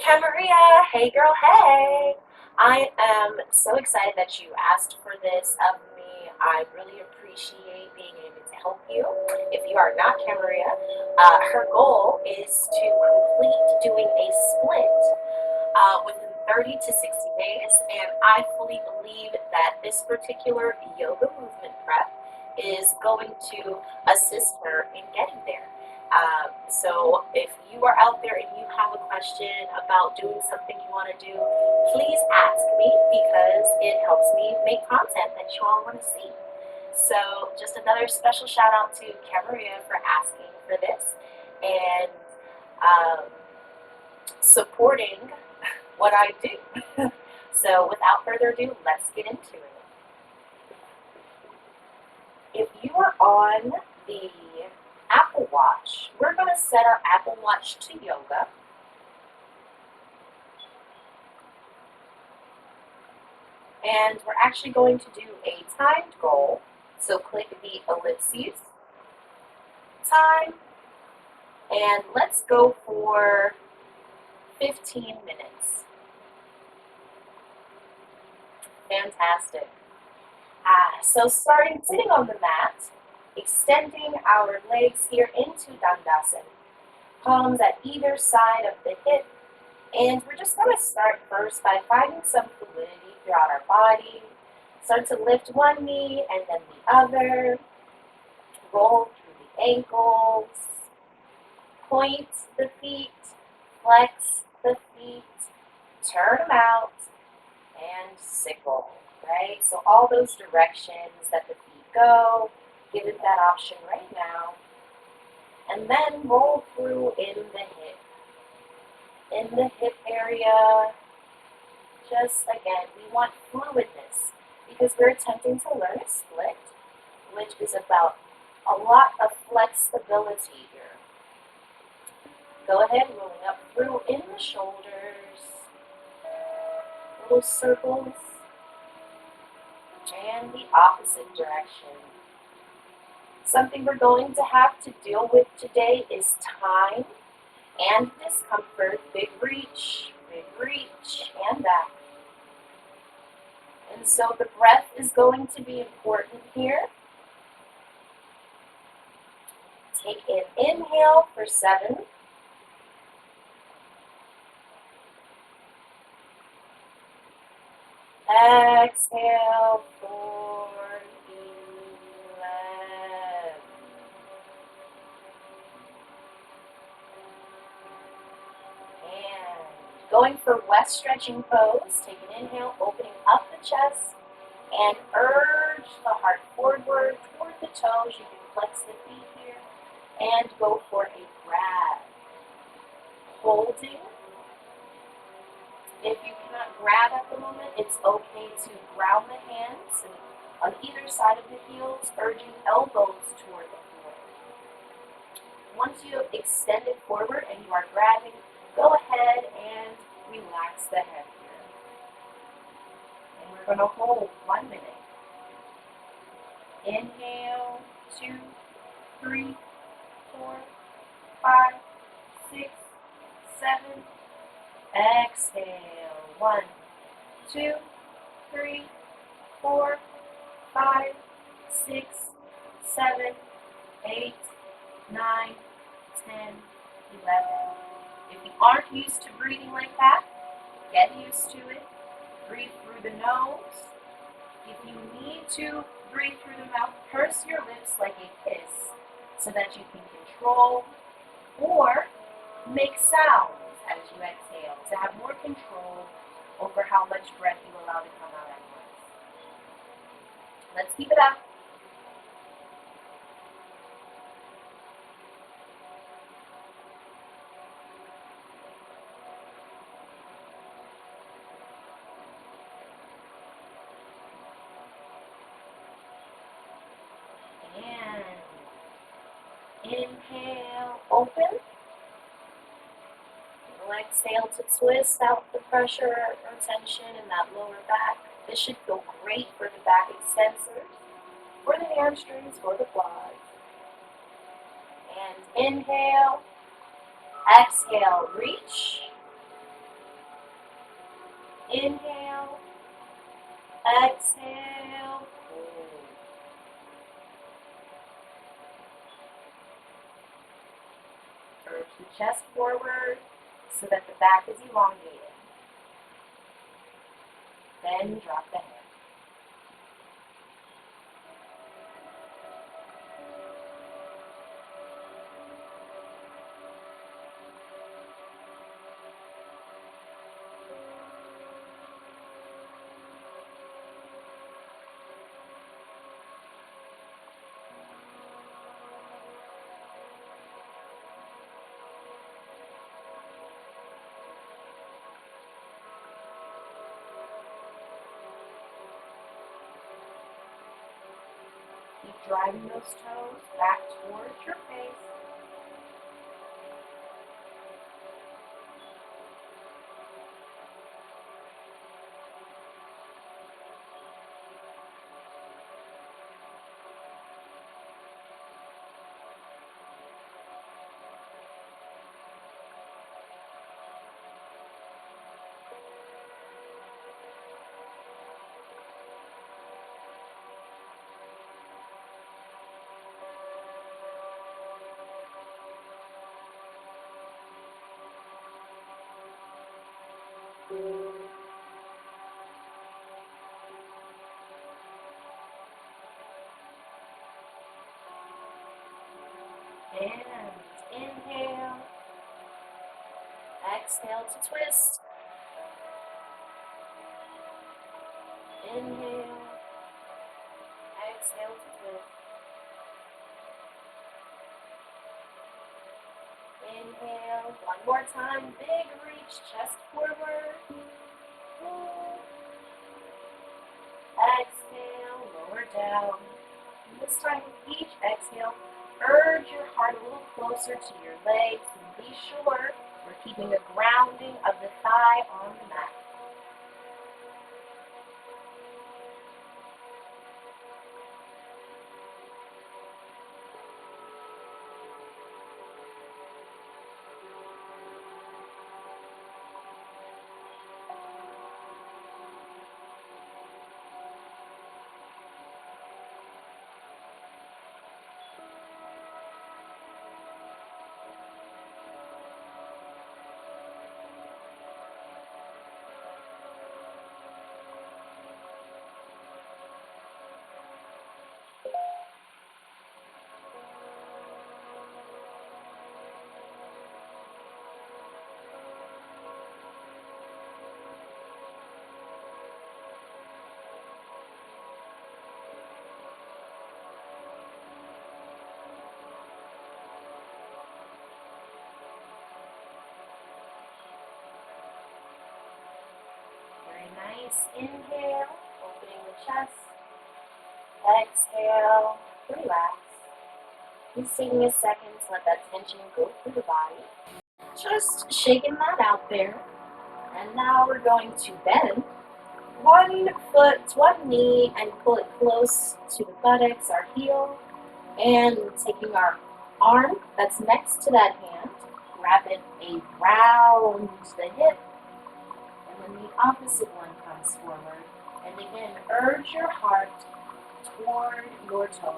Maria, hey girl, hey! I am so excited that you asked for this of me. I really appreciate being able to help you. If you are not Maria, her goal is to complete doing a split within 30 to 60 days, and I fully believe that this particular yoga movement prep is going to assist her in getting there. So if you are out there and you have a question about doing something you want to do, please ask me because it helps me make content that you all want to see. So just another special shout out to Maria for asking for this and supporting what I do. So without further ado, let's get into it. If you are on the Apple Watch, we're going to set our Apple Watch to yoga. And we're actually going to do a timed goal. So click the ellipses, time, and let's go for 15 minutes. Fantastic. So sitting on the mat, extending our legs here into Dandasana, palms at either side of the hip, and we're just going to start first by finding some fluidity throughout our body. Start to lift one knee and then the other, roll through the ankles, point the feet, flex the feet, turn them out, and sickle. Right? So all those directions that the feet go, give it that option right now. And then roll through in the hip. In the hip area, just again, we want fluidness because we're attempting to learn a split, which is about a lot of flexibility here. Go ahead, rolling up through in the shoulders, little circles, and the opposite direction. Something we're going to have to deal with today is time and discomfort. Big reach, and back. And so the breath is going to be important here. Take an inhale for 7. Exhale for 11. And going for west stretching pose, take an inhale, opening up the chest, and urge the heart forward toward the toes. You can flex the feet here, and go for a grab. Holding. If you cannot grab at the moment, it's okay to ground the hands on either side of the heels, urging elbows toward the floor. Once you have extended forward and you are grabbing, go ahead and relax the head here. And we're going to hold 1 minute. Inhale, 2, 3, 4, 5, 6, 7. Exhale. 1, 2, 3, 4, 5, 6, 7, 8, 9, 10, 11. If you aren't used to breathing like that, get used to it. Breathe through the nose. If you need to breathe through the mouth, purse your lips like a kiss so that you can control or make sounds as you exhale to have more control over how much breath you allow to come out at once. Let's keep it up. And inhale, open. Exhale to twist out the pressure or tension in that lower back. This should feel great for the back extensors, for the hamstrings, for the quads. And inhale, exhale, reach. Inhale, exhale, hold. Urge the chest forward so that the back is elongated. Then drop the head. Keep driving those toes back towards your face. And inhale, exhale to twist. Inhale, exhale to twist. Inhale, one more time, big reach, chest forward. Exhale, lower down. And this time with each exhale, urge your heart a little closer to your legs and be sure we're keeping a grounding of the thigh on the mat. Nice. Inhale, opening the chest. Exhale, relax. Just taking a second to let that tension go through the body. Just shaking that out there. And now we're going to bend one foot to one knee and pull it close to the buttocks, our heel. And taking our arm that's next to that hand, wrap it around the hip. And then the opposite one comes forward. And again, urge your heart toward your toes.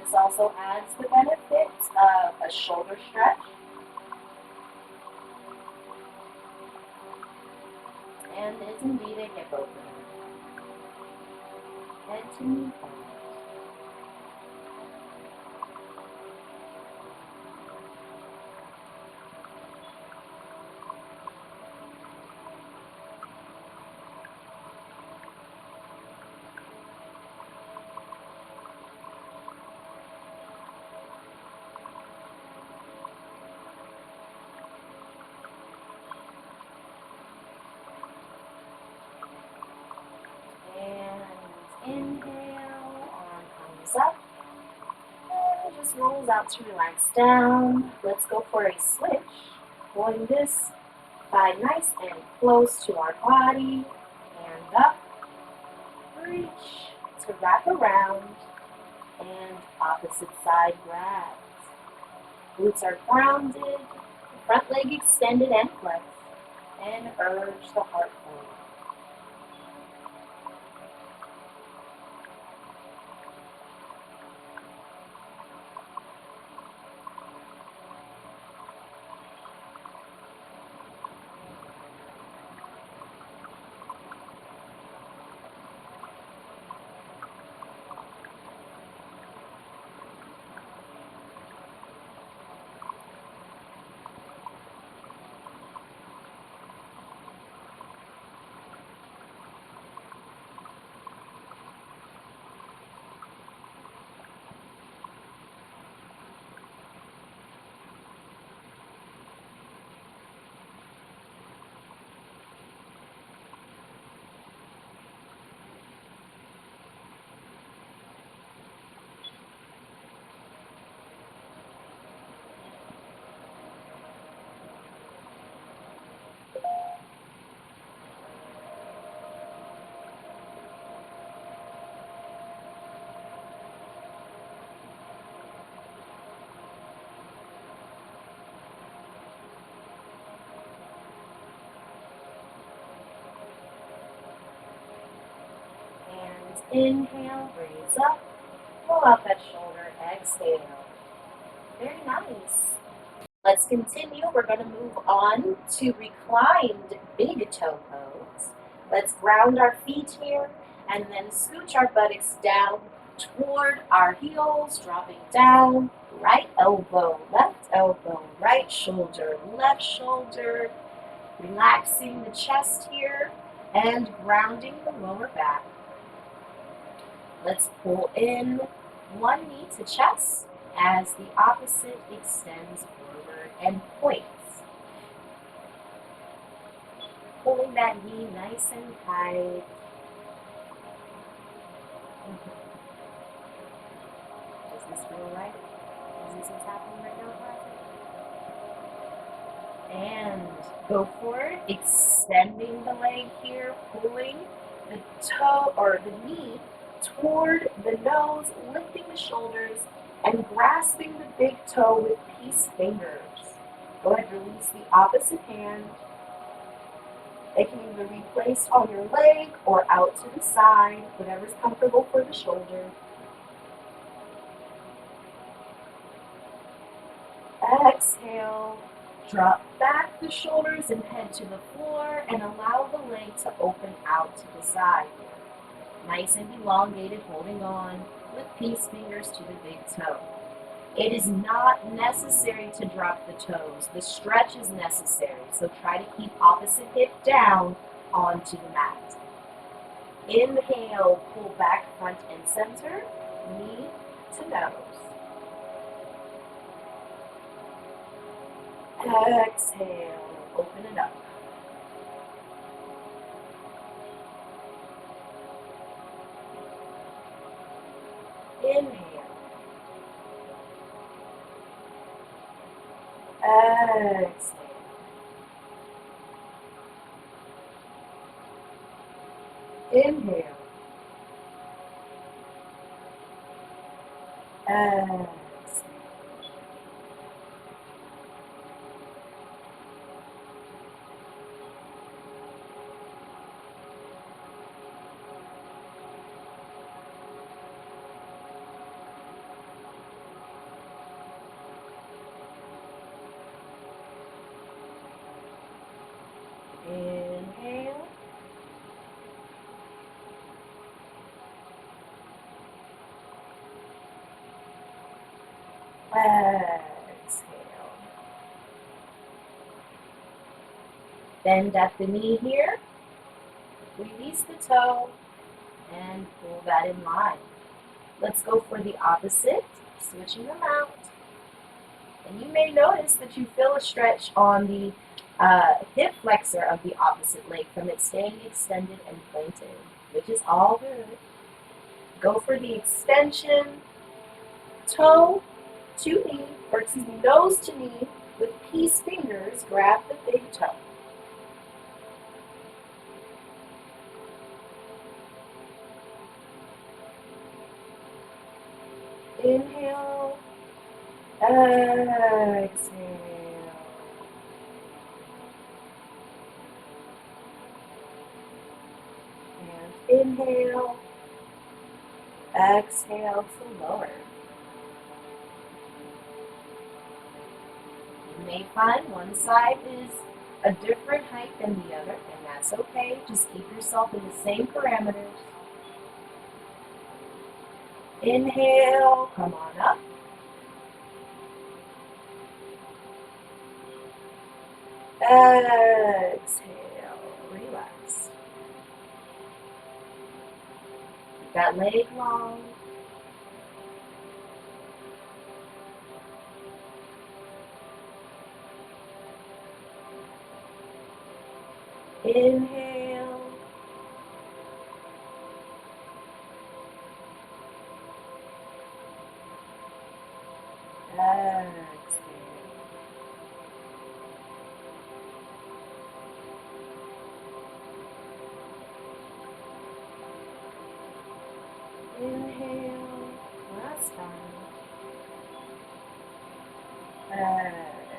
This also adds the benefits of a shoulder stretch and is indeed a hip opener. Head to knee point. Inhale, arm comes up, and it just rolls out to relax down. Let's go for a switch. Pulling this thigh nice and close to our body. Hand up, reach to wrap around, and opposite side grabs. Glutes are grounded, the front leg extended and flexed, and urge the heart forward. And inhale, raise up, pull out that shoulder, exhale. Very nice. Let's continue. We're going to move on to reclined big toe pose. Let's ground our feet here and then scooch our buttocks down toward our heels, dropping down. Right elbow, right shoulder, left shoulder. Relaxing the chest here and grounding the lower back. Let's pull in one knee to chest as the opposite extends forward and points. Pulling that knee nice and tight. Does this feel right? Is this what's happening right now, class? And go forward, extending the leg here, pulling the toe or the knee toward the nose, lifting the shoulders, and grasping the big toe with peace fingers. Go ahead, release the opposite hand. They can either be placed on your leg or out to the side, whatever's comfortable for the shoulder. Exhale, drop back the shoulders and head to the floor and allow the leg to open out to the side. Nice and elongated, holding on with peace fingers to the big toe. It is not necessary to drop the toes. The stretch is necessary, so try to keep opposite hip down onto the mat. Inhale, pull back front and center, knee to nose. Exhale, open it up. Inhale. Exhale. Inhale. Exhale. Inhale. Exhale. Bend at the knee here. Release the toe and pull that in line. Let's go for the opposite, switching them out. And you may notice that you feel a stretch on the hip flexor of the opposite leg from it staying extended and pointed, which is all good. Go for the extension, toe to knee, or excuse me, nose to knee with peace fingers, grab the big toe. Inhale, exhale. And inhale, exhale to lower. You may find one side is a different height than the other, and that's okay. Just keep yourself in the same parameters. Inhale, come on up. Exhale, relax. Keep that leg long. Inhale. Exhale. Inhale. Last time. Exhale.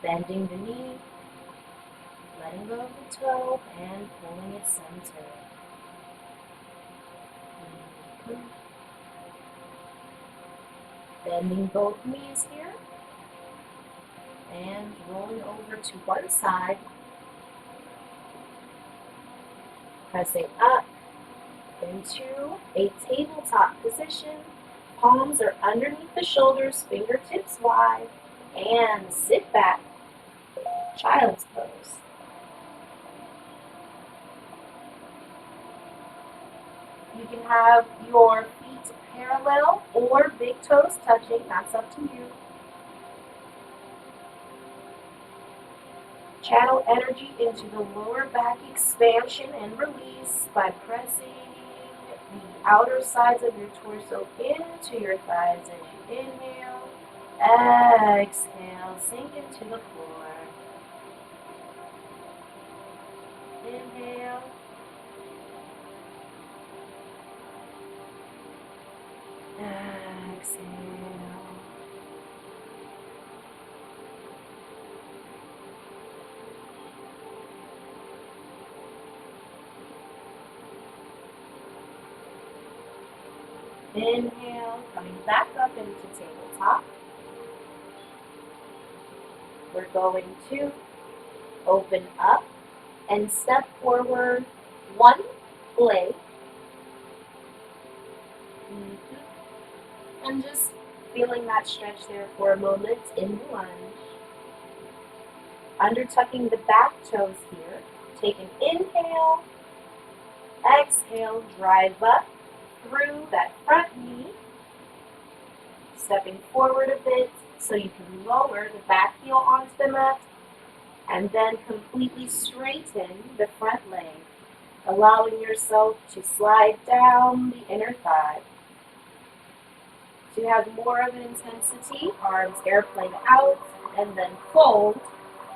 Bending the knee, letting go of the toe, and pulling it center. Bending both knees here, and rolling over to one side, pressing up into a tabletop position. Palms are underneath the shoulders, fingertips wide, and sit back, child's pose. You can have your feet parallel or big toes touching, that's up to you. Channel energy into the lower back expansion and release by pressing the outer sides of your torso into your thighs as you inhale. Exhale, sink into the floor. Inhale. Exhale. Inhale, coming back up into tabletop. We're going to open up and step forward one leg. And just feeling that stretch there for a moment in the lunge. Undertucking the back toes here. Take an inhale. Exhale, drive up through that front knee. Stepping forward a bit so you can lower the back heel onto the mat. And then completely straighten the front leg, allowing yourself to slide down the inner thigh. To have more of an intensity, arms airplane out and then fold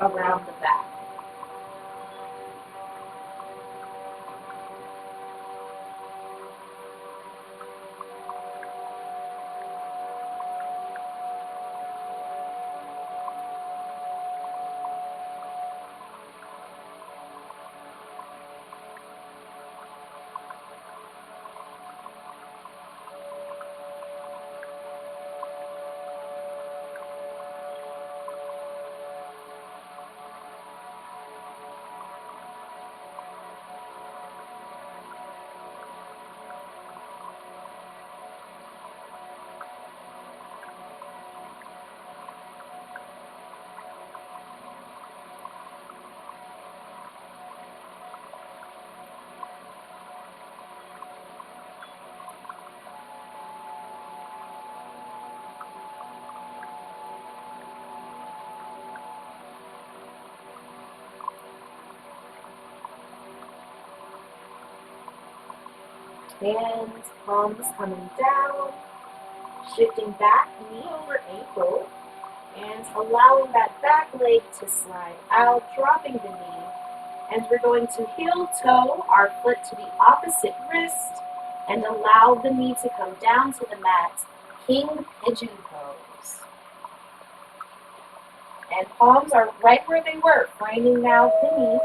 around the back. Hands, palms coming down, shifting back, knee over ankle, and allowing that back leg to slide out, dropping the knee, And we're going to heel toe our foot to the opposite wrist and allow the knee to come down to the mat. King Pigeon Pose. And palms are right where they were, framing now the knee.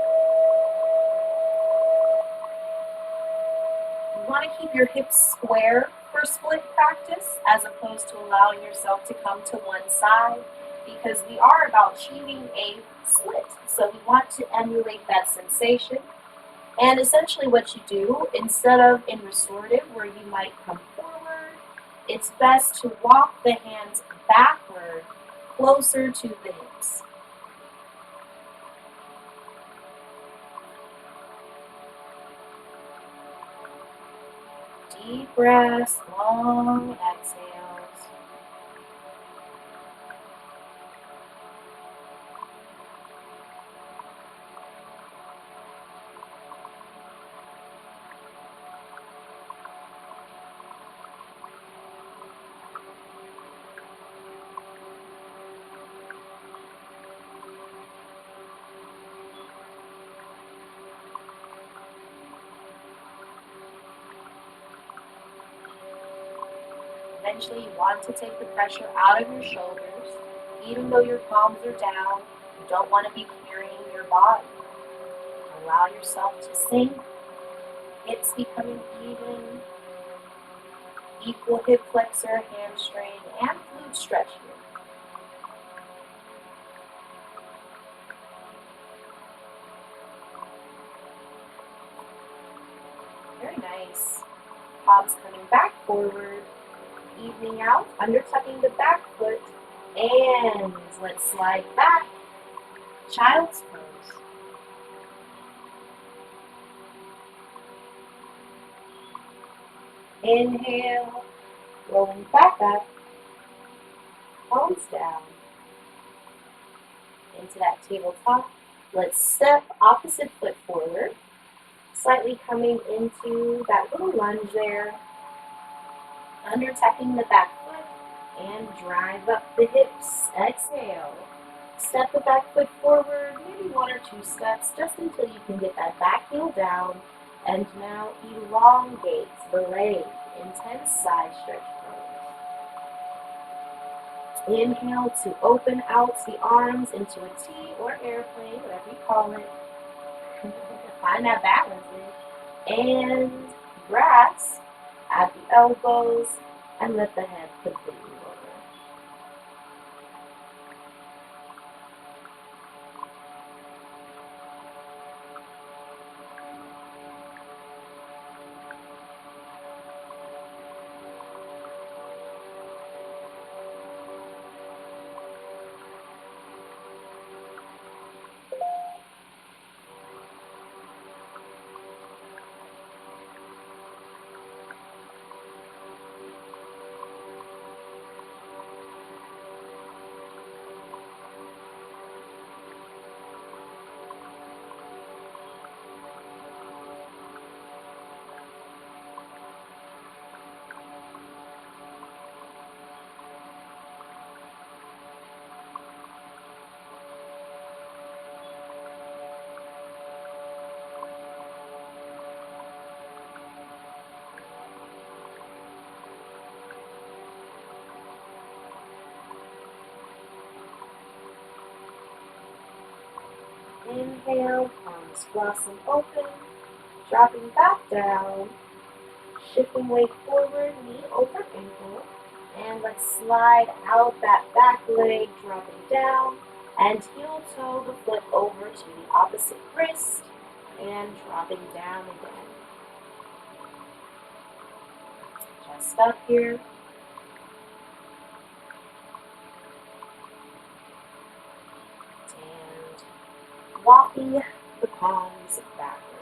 You want to keep your hips square for split practice as opposed to allowing yourself to come to one side, because we are about achieving a split. So we want to emulate that sensation. And essentially what you do, instead of in restorative where you might come forward, it's best to walk the hands backward closer to the hips. Deep breaths, long exhales. Eventually, you want to take the pressure out of your shoulders. Even though your palms are down, you don't want to be carrying your body. Allow yourself to sink, hips becoming even, equal hip flexor, hamstring, and glute stretch here. Very nice. Palms coming back forward. Evening out, undertucking the back foot, and let's slide back, child's pose. Inhale, rolling back up, palms down, into that tabletop. Let's step opposite foot forward, slightly coming into that little lunge there, undertucking the back foot, and drive up the hips. Exhale. Step the back foot forward, maybe one or two steps, just until you can get that back heel down. And now elongate the leg. Intense side stretch pose. Inhale to open out the arms into a T or airplane, whatever you call it. Find that balance in. And grasp at the elbows and let the head completely over. Inhale, palms blossom open, dropping back down, shifting weight forward, knee over ankle, and let's slide out that back leg, dropping down, and heel toe the foot over to the opposite wrist, and dropping down again. Just up here. Walking the palms backward.